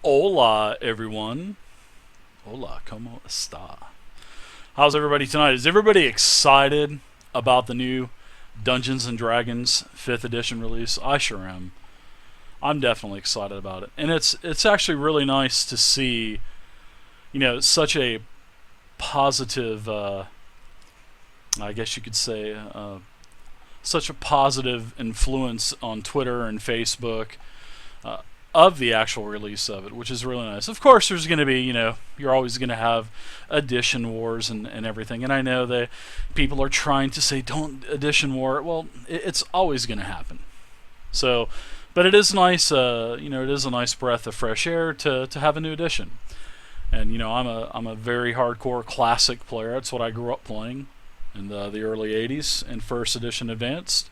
Hola, everyone. Hola, ¿cómo está? How's everybody tonight? Is everybody excited about the new Dungeons and Dragons 5th edition release? I sure am. I'm definitely excited about it. And it's actually really nice to see, such a positive, I guess you could say, such a positive influence on Twitter and Facebook uh, of the actual release of it, which is really nice. Of course, there's going to be, you're always going to have edition wars and everything. And I know that people are trying to say, don't edition war. Well, it's always going to happen. So, but it is nice, it is a nice breath of fresh air to have a new edition. And, I'm a very hardcore classic player. That's what I grew up playing in the early 80s in first edition advanced.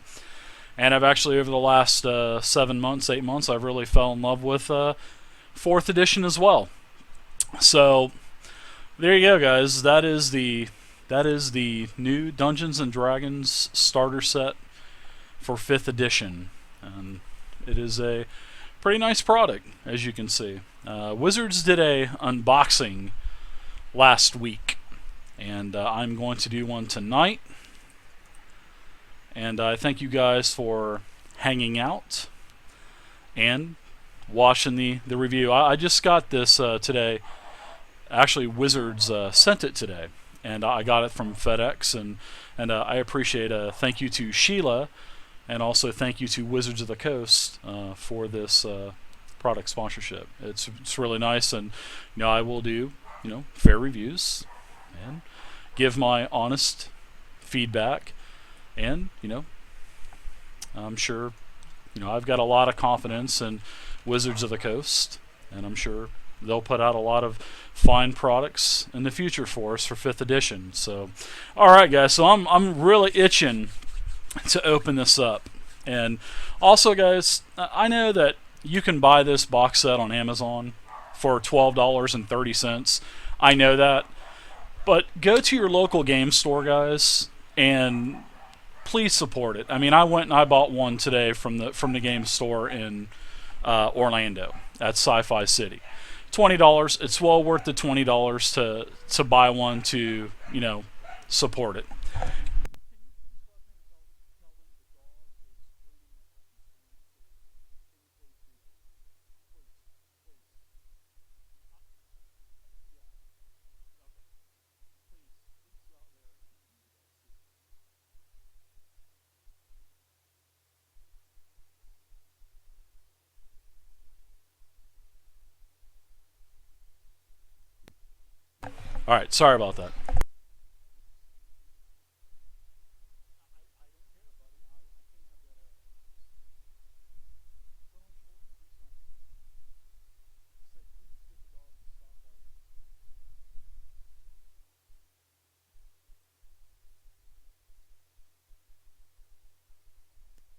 And I've actually, over the last 7 months, 8 months, I've really fell in love with 4th edition as well. So there you go, guys. That is the new Dungeons and Dragons starter set for 5th edition, and it is a pretty nice product, as you can see. Wizards did a unboxing last week, and I'm going to do one tonight. And I thank you guys for hanging out and watching the review. I just got this today. Actually, Wizards sent it today, and I got it from FedEx, and I appreciate thank you to Sheila, and also thank you to Wizards of the Coast for this product sponsorship. It's really nice, and I will do fair reviews and give my honest feedback. And, I'm sure, I've got a lot of confidence in Wizards of the Coast, and I'm sure they'll put out a lot of fine products in the future for us for 5th edition. So, all right, guys, so I'm really itching to open this up. And also, guys, I know that you can buy this box set on Amazon for $12.30. I know that. But go to your local game store, guys, and please support it. I mean, I went and I bought one today from the game store in Orlando at Sci-Fi City. $20. It's well worth the $20 to buy one to support it. All right, sorry about that.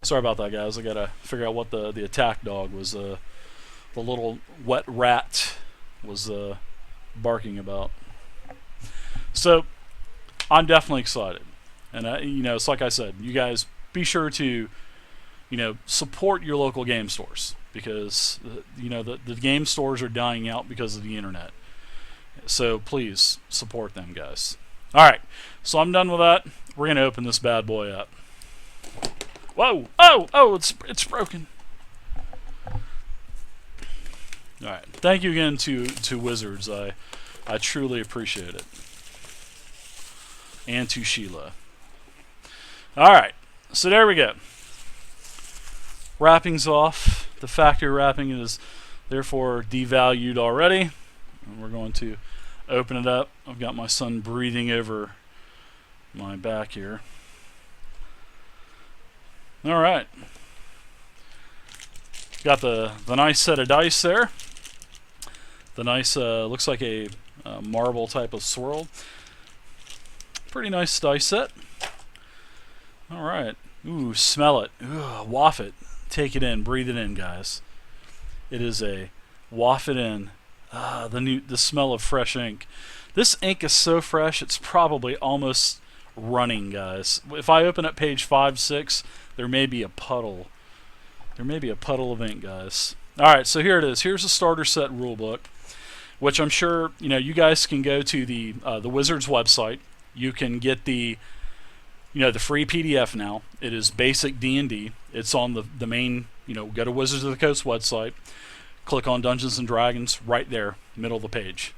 Sorry about that, guys. I gotta figure out what the attack dog was. The little wet rat was barking about. So I'm definitely excited, and it's like I said, you guys be sure to support your local game stores, because the game stores are dying out because of the internet. So please support them, guys. All right, so I'm done with that. We're gonna open this bad boy up. Whoa! Oh! It's broken. All right. Thank you again to Wizards. I truly appreciate it. And to Sheila. All right. So there we go. Wrapping's off. The factory wrapping is therefore devalued already. And we're going to open it up. I've got my son breathing over my back here. All right. Got the nice set of dice there. The nice, looks like a marble type of swirl. Pretty nice dice set. All right. Ooh, smell it. Ooh, waft it. Take it in. Breathe it in, guys. It is a waft it in. The smell of fresh ink. This ink is so fresh, it's probably almost running, guys. If I open up page 5, 6, there may be a puddle. There may be a puddle of ink, guys. All right, so here it is. Here's the starter set rulebook, which I'm sure you guys can go to the Wizards website. You can get the the free PDF now. It is basic D&D. It's on the main. Go to Wizards of the Coast website. Click on Dungeons and Dragons right there, middle of the page.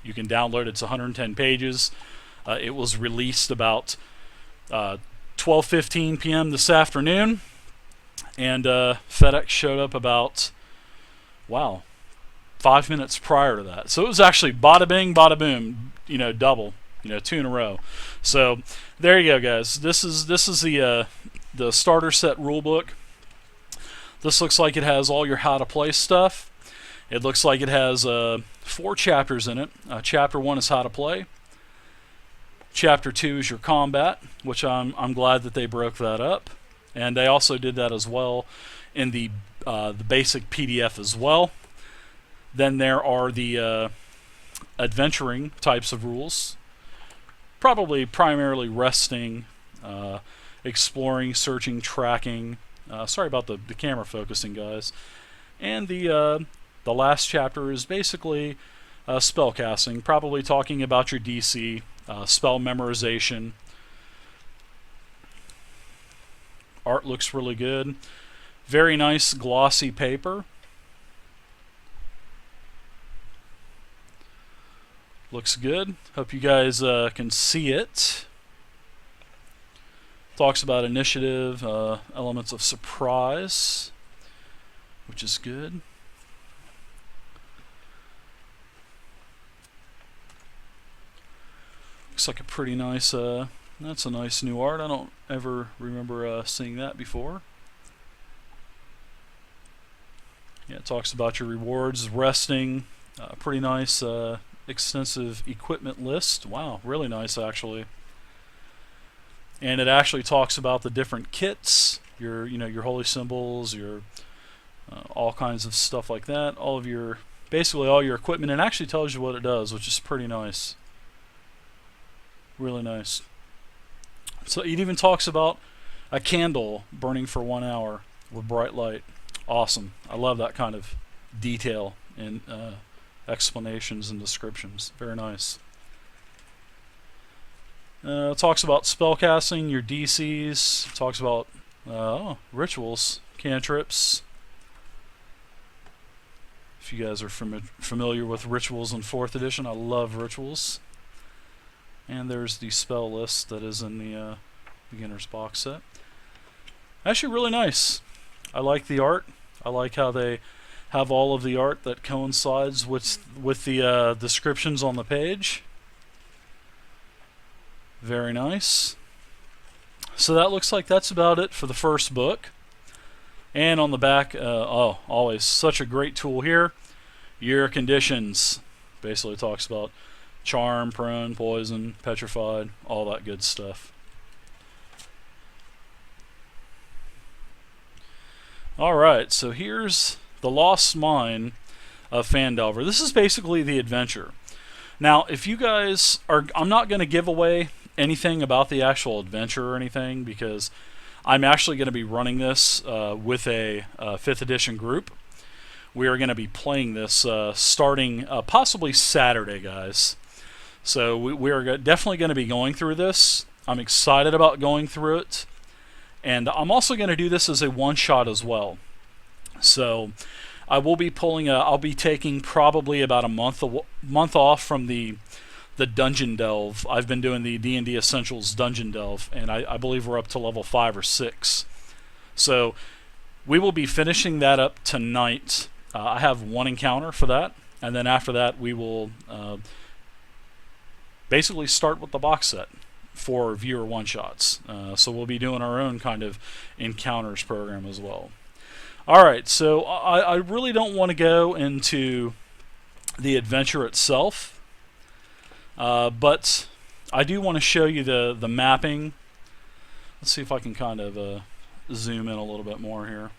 You can download it. It's 110 pages. It was released about 12:15 p.m. this afternoon, and FedEx showed up about 5 minutes prior to that. So it was actually bada bing, bada boom, double, 2 in a row. So there you go, guys. This is the starter set rulebook. This looks like it has all your how to play stuff. It looks like it has 4 chapters in it. Chapter 1 is how to play. Chapter 2 is your combat, which I'm glad that they broke that up, and they also did that as well in the basic PDF as well. Then there are the adventuring types of rules, probably primarily resting, exploring, searching, tracking. Sorry about the camera focusing, guys. And the last chapter is basically spell casting, probably talking about your DC, spell memorization. Art looks really good. Very nice glossy paper. Looks good. Hope you guys can see it. Talks about initiative, elements of surprise, which is good. Looks like a pretty nice, that's a nice new art. I don't ever remember seeing that before. Yeah, it talks about your rewards, resting, pretty nice extensive equipment list. Wow, really nice actually. And it actually talks about the different kits, your holy symbols, your all kinds of stuff like that. Basically all your equipment, and actually tells you what it does, which is pretty nice. Really nice. So it even talks about a candle burning for 1 hour with bright light. Awesome. I love that kind of detail in explanations and descriptions. Very nice. It talks about spellcasting, your DCs. It talks about rituals, cantrips. If you guys are familiar with rituals in 4th edition, I love rituals. And there's the spell list that is in the beginner's box set. Actually really nice. I like the art. I like how they have all of the art that coincides with the descriptions on the page. Very nice. So that looks like that's about it for the first book. And on the back, always such a great tool here. Your conditions. Basically talks about charm, prone, poison, petrified, all that good stuff. Alright, so here's the Lost Mine of Phandelver. This is basically the adventure. Now, if you guys are... I'm not going to give away anything about the actual adventure or anything, because I'm actually going to be running this with a 5th edition group. We are going to be playing this starting possibly Saturday, guys. So we are definitely going to be going through this. I'm excited about going through it. And I'm also going to do this as a one-shot as well. So I will be I'll be taking probably about a month off from the Dungeon Delve. I've been doing the D&D Essentials Dungeon Delve, and I believe we're up to level 5 or 6. So we will be finishing that up tonight. I have one encounter for that, and then after that we will basically start with the box set for viewer one-shots. So we'll be doing our own kind of encounters program as well. Alright, so I really don't want to go into the adventure itself, but I do want to show you the mapping. Let's see if I can kind of zoom in a little bit more here.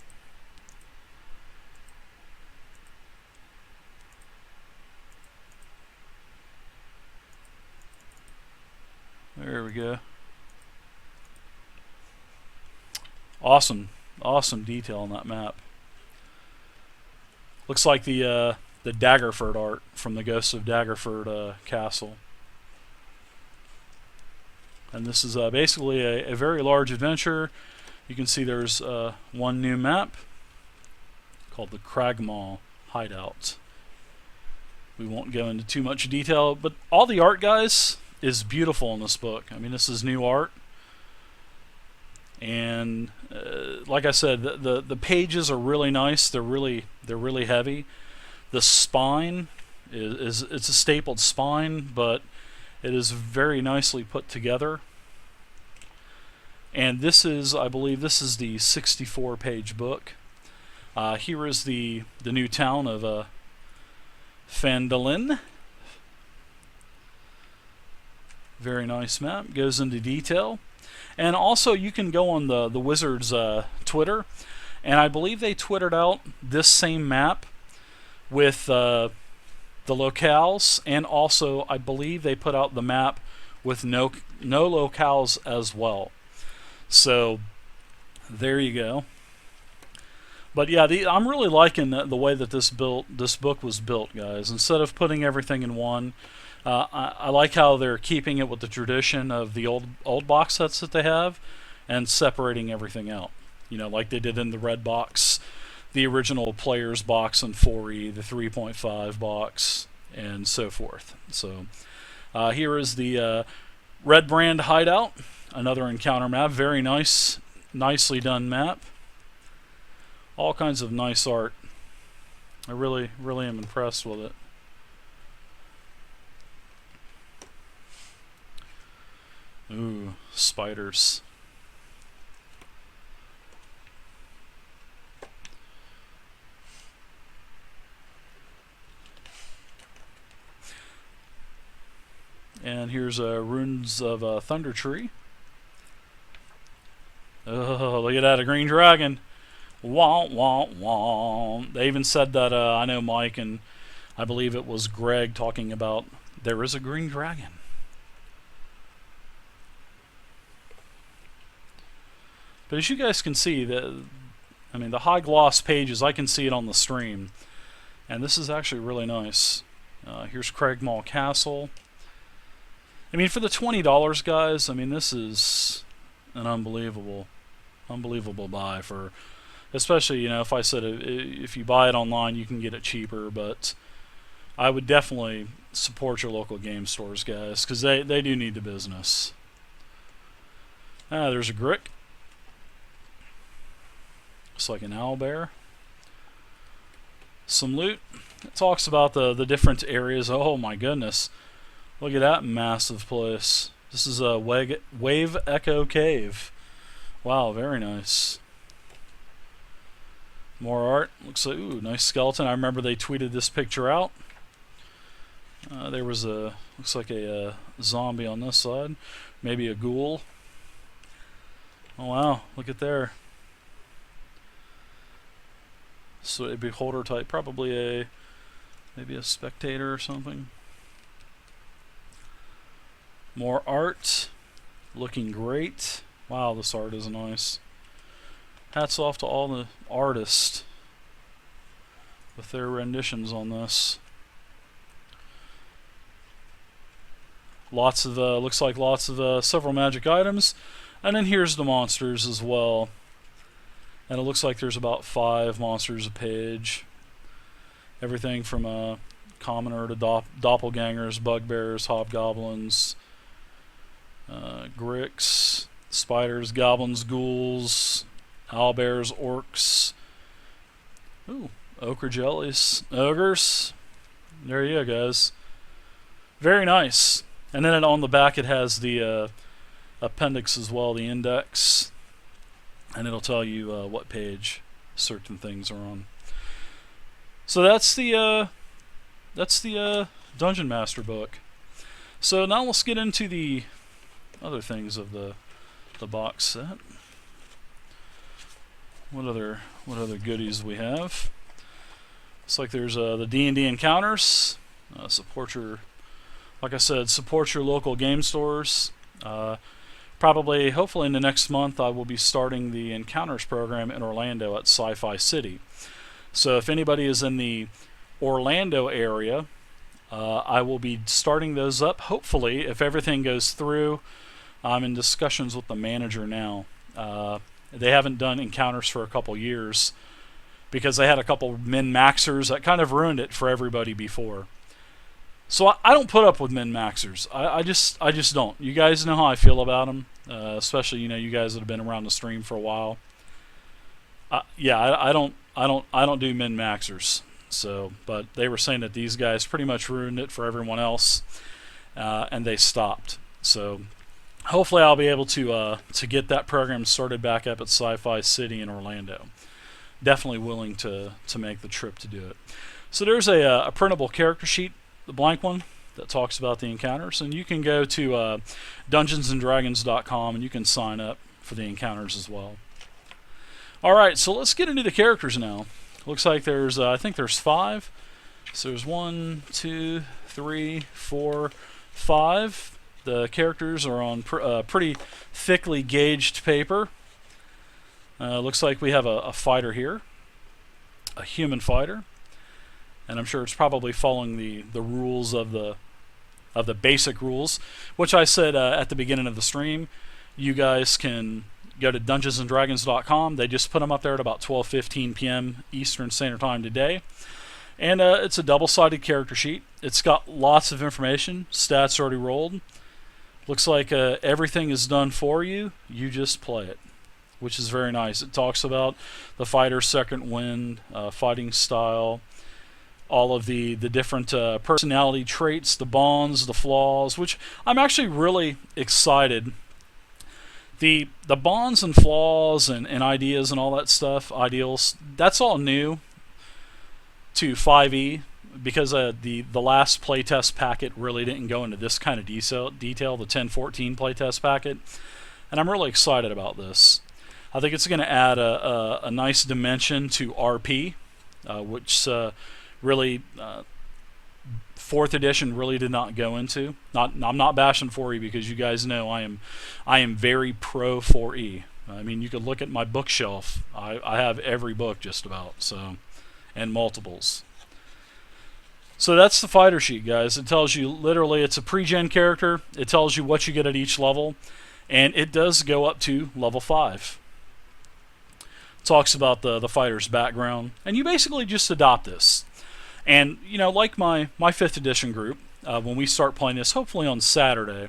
There we go. Awesome detail on that map. Looks like the Daggerford art from the Ghost of Daggerford castle. And this is basically a very large adventure. You can see there's one new map called the Cragmaw Hideout. We won't go into too much detail, but all the art, guys, is beautiful in this book. I mean, this is new art. And like I said, the pages are really nice. They're really heavy. The spine is it's a stapled spine, but it is very nicely put together. And this is, I believe, this is the 64-page book. Here is the new town of Phandalin. Very nice map. Goes into detail. And also, you can go on the Wizards' Twitter, and I believe they twittered out this same map with the locales, and also I believe they put out the map with no locales as well. So there you go. But yeah, I'm really liking the way that this book was built, guys. Instead of putting everything in one, I like how they're keeping it with the tradition of the old box sets that they have, and separating everything out. You know, like they did in the red box, the original player's box in 4E, the 3.5 box, and so forth. So here is the Red Brand Hideout, another encounter map. Very nice, nicely done map. All kinds of nice art. I really am impressed with it. Ooh, spiders. And here's Runes of Thunder Tree. Oh, look at that, a green dragon. Wah, wah, wah. They even said that, I know Mike and I believe it was Greg talking about there is a green dragon. But as you guys can see, the high gloss pages, I can see it on the stream. And this is actually really nice. Here's Cragmaw Castle. I mean, for the $20, guys, I mean, this is an unbelievable buy for, especially, you know, if I said if you buy it online, you can get it cheaper, but I would definitely support your local game stores, guys, because they do need the business. There's a Grick. Looks like an owlbear. Some loot. It talks about the different areas. Oh my goodness. Look at that massive place. This is a Wave Echo Cave. Wow, very nice. More art. Looks like, ooh, nice skeleton. I remember they tweeted this picture out. There was looks like a zombie on this side. Maybe a ghoul. Oh wow, look at there. So a beholder type, probably maybe a spectator or something. More art, looking great. Wow, this art is nice. Hats off to all the artists with their renditions on this. Lots of looks like lots of several magic items, and then here's the monsters as well. And it looks like there's about 5 monsters a page. Everything from commoner to doppelgangers, bugbears, hobgoblins, gricks, spiders, goblins, ghouls, owlbears, orcs. Ooh, ochre jellies, ogres. There you go, guys. Very nice. And then on the back it has the appendix as well, the index. And it'll tell you what page certain things are on. So that's the Dungeon Master book. So now let's get into the other things of the box set. What other goodies we have? Looks like there's the D&D encounters. Support your, like I said, support your local game stores. Probably, hopefully in the next month, I will be starting the Encounters program in Orlando at Sci-Fi City. So if anybody is in the Orlando area, I will be starting those up. Hopefully, if everything goes through, I'm in discussions with the manager now. They haven't done encounters for a couple years because they had a couple min-maxers that kind of ruined it for everybody before. So I don't put up with min-maxers. I just don't. You guys know how I feel about them, especially you guys that have been around the stream for a while. Yeah, I don't do min-maxers. So, but they were saying that these guys pretty much ruined it for everyone else, and they stopped. So, hopefully, I'll be able to get that program started back up at Sci-Fi City in Orlando. Definitely willing to make the trip to do it. So there's a printable character sheet, the blank one, that talks about the encounters, and you can go to dungeonsanddragons.com and you can sign up for the encounters as well. Alright, so let's get into the characters now. Looks like there's, I think there's 5. So there's 1, 2, 3, 4, 5. The characters are on pretty thickly gauged paper. Looks like we have a fighter here, a human fighter, and I'm sure it's probably following the rules of the basic rules, which I said at the beginning of the stream. You guys can go to dungeonsanddragons.com. They just put them up there at about 12:15 p.m. Eastern Standard Time today. And it's a double-sided character sheet. It's got lots of information. Stats already rolled. Looks like everything is done for you. You just play it, which is very nice. It talks about the fighter's second wind, fighting style, all of the different personality traits, the bonds, the flaws, which I'm actually really excited. The bonds and flaws and ideas and all that stuff, ideals, that's all new to 5e because the last playtest packet really didn't go into this kind of detail, the 1014 playtest packet, and I'm really excited about this. I think it's going to add a nice dimension to RP, which really 4th edition really did not go into. I'm not bashing 4e because you guys know I am very pro 4e. I mean, you could look at my bookshelf. I have every book just about, so, and multiples. So that's the fighter sheet, guys. It tells you literally it's a pre-gen character. It tells you what you get at each level, and it does go up to level 5. Talks about the fighter's background, and you basically just adopt this. And like my 5th edition group, when we start playing this, hopefully on Saturday,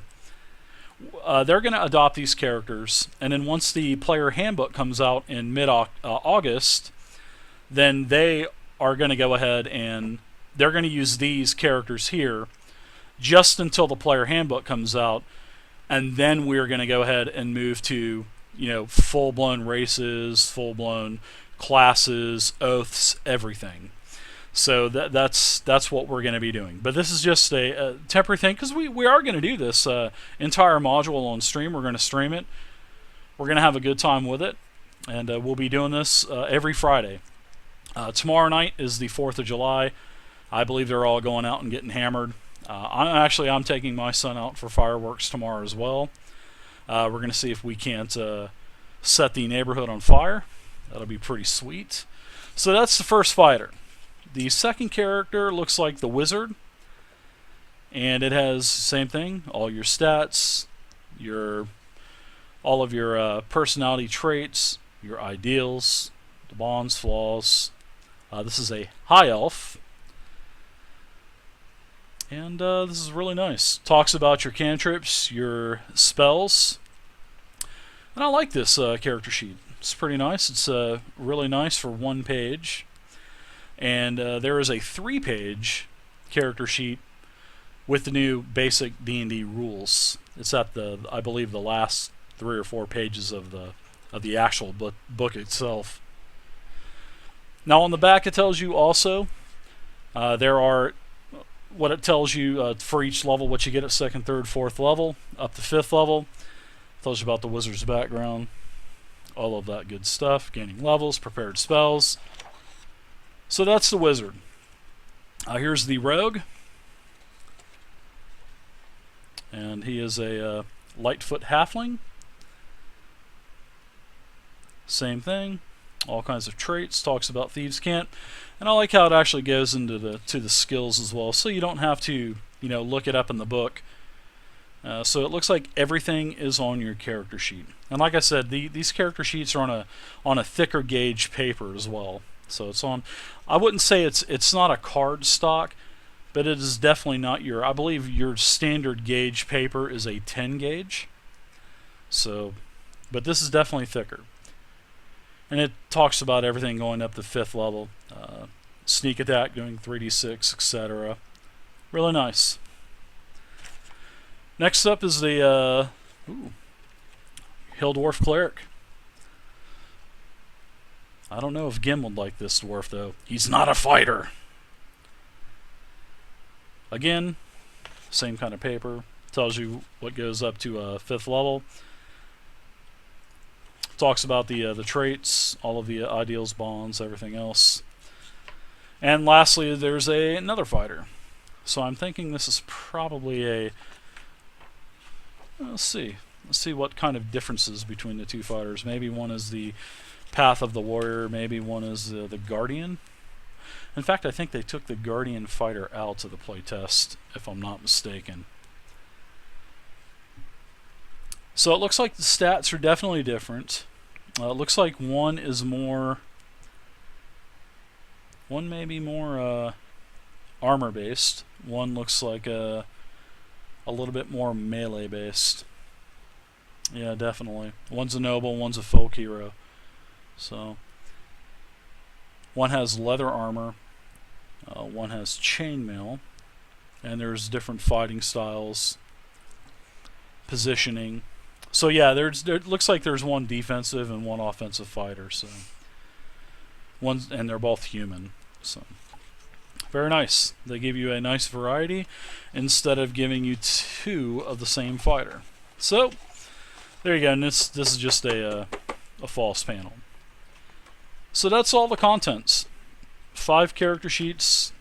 they're going to adopt these characters, and then once the player handbook comes out in mid-August, then they are going to go ahead and they're going to use these characters here just until the player handbook comes out, and then we're going to go ahead and move to full-blown races, full-blown classes, oaths, everything. So that's what we're going to be doing. But this is just a temporary thing because we are going to do this entire module on stream. We're going to stream it. We're going to have a good time with it. And we'll be doing this every Friday. Tomorrow night is the 4th of July. I believe they're all going out and getting hammered. I'm taking my son out for fireworks tomorrow as well. We're going to see if we can't set the neighborhood on fire. That'll be pretty sweet. So that's the first fighter. The second character looks like the wizard, and it has the same thing, all your stats, all of your personality traits, your ideals, the bonds, flaws. This is a high elf, and this is really nice. Talks about your cantrips, your spells, and I like this character sheet. It's pretty nice. It's really nice for 1 page. And there is a 3-page character sheet with the new basic D&D rules. It's at I believe the last 3 or 4 pages of the actual book itself. Now on the back it tells you also there are what it tells you for each level, what you get at 2nd, 3rd, 4th level, up to 5th level. It tells you about the wizard's background, all of that good stuff, gaining levels, prepared spells. So that's the wizard. Here's the rogue. And he is a Lightfoot halfling. Same thing. all kinds of traits. Talks about thieves' cant, and I like how it actually goes into the skills as well, so you don't have to look it up in the book. So it looks like everything is on your character sheet, and like I said, these character sheets are on a thicker gauge paper as well. So it's on. I wouldn't say it's not a card stock, but it is definitely not your. I believe your standard gauge paper is a 10 gauge. So, but this is definitely thicker, and it talks about everything going up to 5th level, sneak attack doing 3d6, etc. Really nice. Next up is the Hill Dwarf Cleric. I don't know if Gim would like this dwarf, though. He's not a fighter. Again, same kind of paper. Tells you what goes up to 5th level. Talks about the traits, all of the ideals, bonds, everything else. And lastly, there's another fighter. So I'm thinking this is probably a... Let's see what kind of differences between the two fighters. Maybe one is the Path of the Warrior, maybe one is the Guardian. In fact, I think they took the Guardian fighter out of the playtest, if I'm not mistaken. So it looks like the stats are definitely different. It looks like one may be more armor based. One looks like a little bit more melee based. Yeah, definitely. One's a noble, one's a folk hero. So one has leather armor, one has chainmail, and there's different fighting styles, positioning. So yeah, there looks like there's one defensive and one offensive fighter. So and they're both human. So very nice. They give you a nice variety instead of giving you two of the same fighter. So there you go. And this is just a false panel. So that's all the contents. 5 character sheets,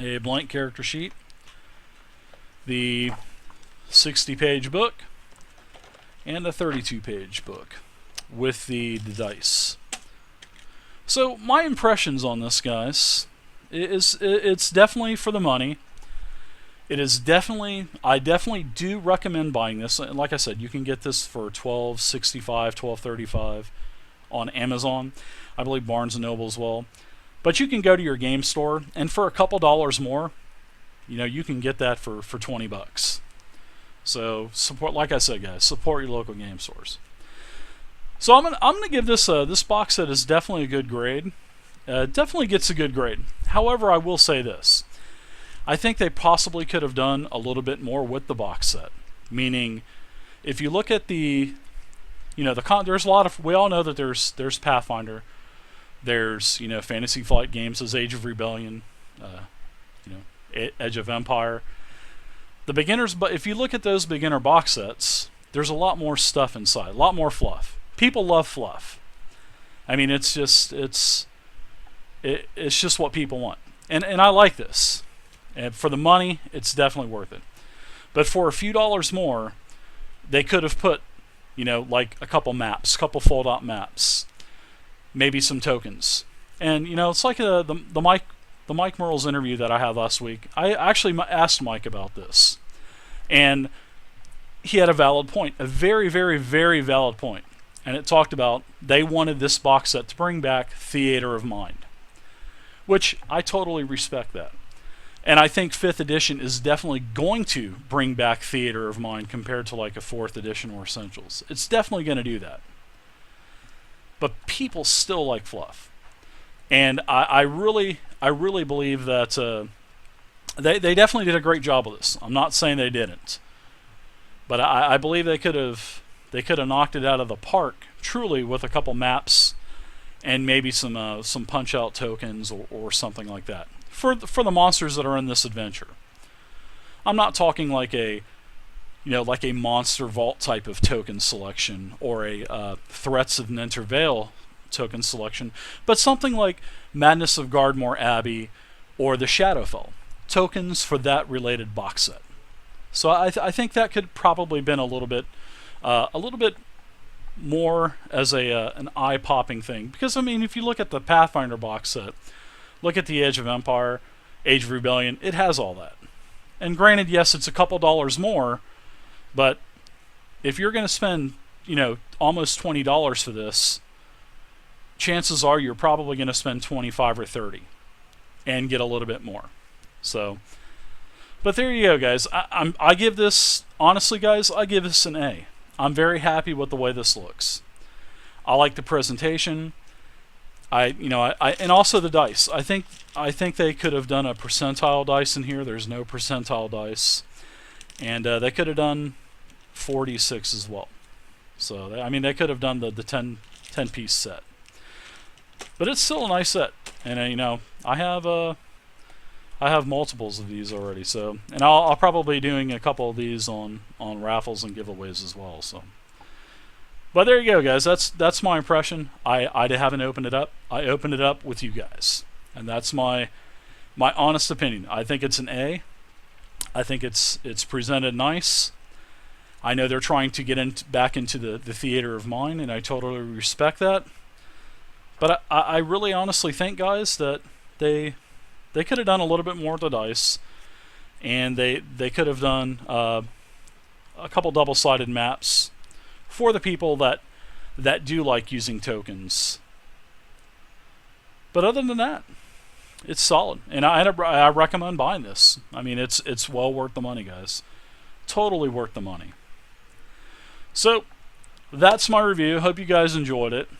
a blank character sheet, the 60-page book, and a 32-page book with the dice. So my impressions on this, guys, it's definitely for the money. It is definitely, I definitely do recommend buying this. And like I said, you can get this for $12.65, $12.35 on Amazon. I believe Barnes & Noble as well. But you can go to your game store, and for a couple dollars more, you can get that for $20. So support, like I said, guys, support your local game stores. So I'm gonna give this this box set is definitely a good grade. Definitely gets a good grade. However, I will say this: I think they possibly could have done a little bit more with the box set. Meaning, if you look at the, there's a lot of, we all know that there's Pathfinder, there's Fantasy Flight Games, there's Age of Rebellion, Edge of Empire. The beginners, but if you look at those beginner box sets, there's a lot more stuff inside, a lot more fluff. People love fluff. I mean, it's just what people want, and I like this. And for the money, it's definitely worth it. But for a few dollars more, they could have put, like a couple maps, couple fold-out maps, maybe some tokens, and it's like the Mike Merle's interview that I had last week. I actually asked Mike about this, and he had a valid point, a very, very, very valid point. And it talked about they wanted this box set to bring back Theater of Mind, which I totally respect that. And I think 5th edition is definitely going to bring back Theater of Mind compared to like a 4th edition or Essentials. It's definitely going to do that. But people still like fluff. And I really believe that they definitely did a great job of this. I'm not saying they didn't. But I believe they could have knocked it out of the park truly with a couple maps and maybe some punch-out tokens or something like that. For the monsters that are in this adventure. I'm not talking like a Monster Vault type of token selection or a Threats of Nintervale token selection, but something like Madness of Gardmore Abbey or the Shadowfell tokens for that related box set. So I think that could probably been a little bit more as an eye-popping thing. Because I mean, if you look at the Pathfinder box set, look at the Age of Empire, Age of Rebellion, it has all that. And granted, yes, it's a couple dollars more, but if you're going to spend, almost $20 for this, chances are you're probably going to spend 25 or 30 and get a little bit more. So, but there you go, guys. I give this, honestly, guys, I give this an A. I'm very happy with the way this looks. I like the presentation. And also the dice. I think they could have done a percentile dice in here. There's no percentile dice, and they could have done 4d6 as well. So they could have done the 10 piece set. But it's still a nice set, and I have multiples of these already. So, and I'll probably be doing a couple of these on raffles and giveaways as well. So, but there you go, guys. That's my impression. I haven't opened it up. I opened it up with you guys, and that's my honest opinion. I think it's an A. I think it's presented nice. I know they're trying to get back into the theater of mind, and I totally respect that. But I really honestly think, guys, that they could have done a little bit more with the dice, and they could have done a couple double-sided maps for the people that do like using tokens. But other than that, it's solid, and I recommend buying this. I mean, it's well worth the money, guys. Totally worth the money. So that's my review. Hope you guys enjoyed it.